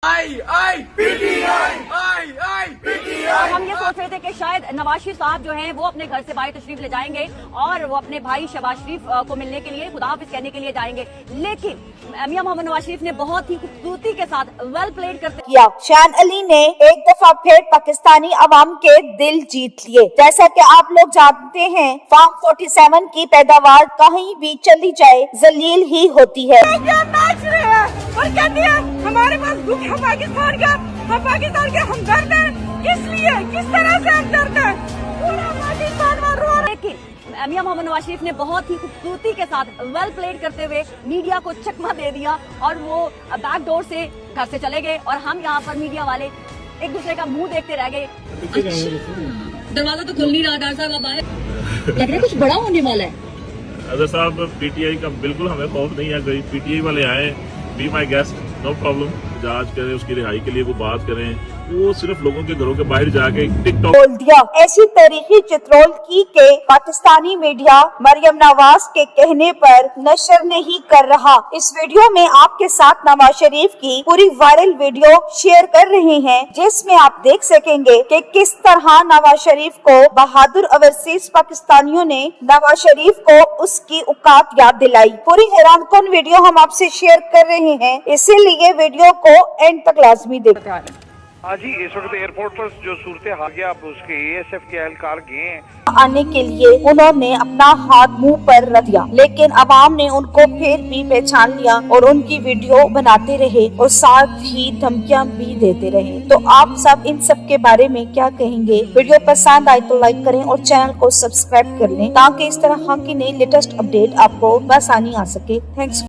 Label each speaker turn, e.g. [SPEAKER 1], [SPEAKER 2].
[SPEAKER 1] हम ये सोच रहे थे कि शायद नवाज शरीफ साहब जो हैं वो अपने घर से बाहर तशरीफ ले जाएंगे और वो अपने भाई शहबाज शरीफ को मिलने के लिए खुदा हाफिज कहने के लिए जाएंगे, लेकिन मियां मोहम्मद नवाज शरीफ ने बहुत ही खूबसूरती के साथ वेल प्लेड करते
[SPEAKER 2] किया। शान अली ने एक दफा फिर पाकिस्तानी अवाम के दिल जीत लिए। जैसा कि आप लोग जानते हैं, फार्म 47 की पैदावार कहीं भी चली जाए जलील ही होती है।
[SPEAKER 3] नाच रहे हैं और कहते हैं हमारे पास दुख है पाकिस्तान का, हम पाकिस्तान के हमदर्द हैं, इसलिए किस तरह से हमदर्द है पूरा पाकिस्तान में रो रहा है।
[SPEAKER 1] लेकिन मियां मोहम्मद नवाज शरीफ ने बहुत ही खूबसूरती के साथ वेल प्लेड करते हुए मीडिया को चकमा दे दिया और वो बैक डोर से घर से चले गए और हम यहाँ पर मीडिया वाले एक दूसरे का मुंह देखते रह गए। अच्छा, दरवाजा तो खुल नहीं रहा, डॉक्टर साहब आप आए, लग रहा है कुछ बड़ा होने वाला है।
[SPEAKER 4] अगर साहब पीटीआई का बिल्कुल हमें खौफ नहीं है, कोई पीटीआई वाले आए, be my guest, no problem, जांच करें, उसकी रिहाई के लिए वो बात करें, वो सिर्फ लोगों के घरों के बाहर जाके टिकटॉक
[SPEAKER 2] बोल दिया। ऐसी तारीखी चित्रोल की के पाकिस्तानी मीडिया मरियम नवाज के कहने पर नशर नहीं कर रहा। इस वीडियो में आपके साथ नवाज शरीफ की पूरी वायरल वीडियो शेयर कर रहे हैं, जिसमें आप देख सकेंगे कि किस तरह नवाज शरीफ को बहादुर ओवरसीज पाकिस्तानियों ने नवाज शरीफ को उसकी औकात याद दिलाई। पूरी हैरान कौन वीडियो हम आपसे शेयर कर रहे हैं, इसीलिए वीडियो को एंड तक लाजमी देखें।
[SPEAKER 5] हाँ जी, इस वक्त एयरपोर्ट पर जो सूरत हाल है, आप उसके एएसएफ के एहलकार गए हैं
[SPEAKER 2] आने के लिए। उन्होंने अपना हाथ मुंह पर रख दिया, लेकिन अवाम ने उनको फिर भी पहचान लिया और उनकी वीडियो बनाते रहे और साथ ही धमकियां भी देते रहे। तो आप सब इन सब के बारे में क्या कहेंगे? वीडियो पसंद आए तो लाइक करें और चैनल को सब्सक्राइब कर लें, ताकि इस तरह की नई लेटेस्ट अपडेट आपको बआसानी आ सके। थैंक्स।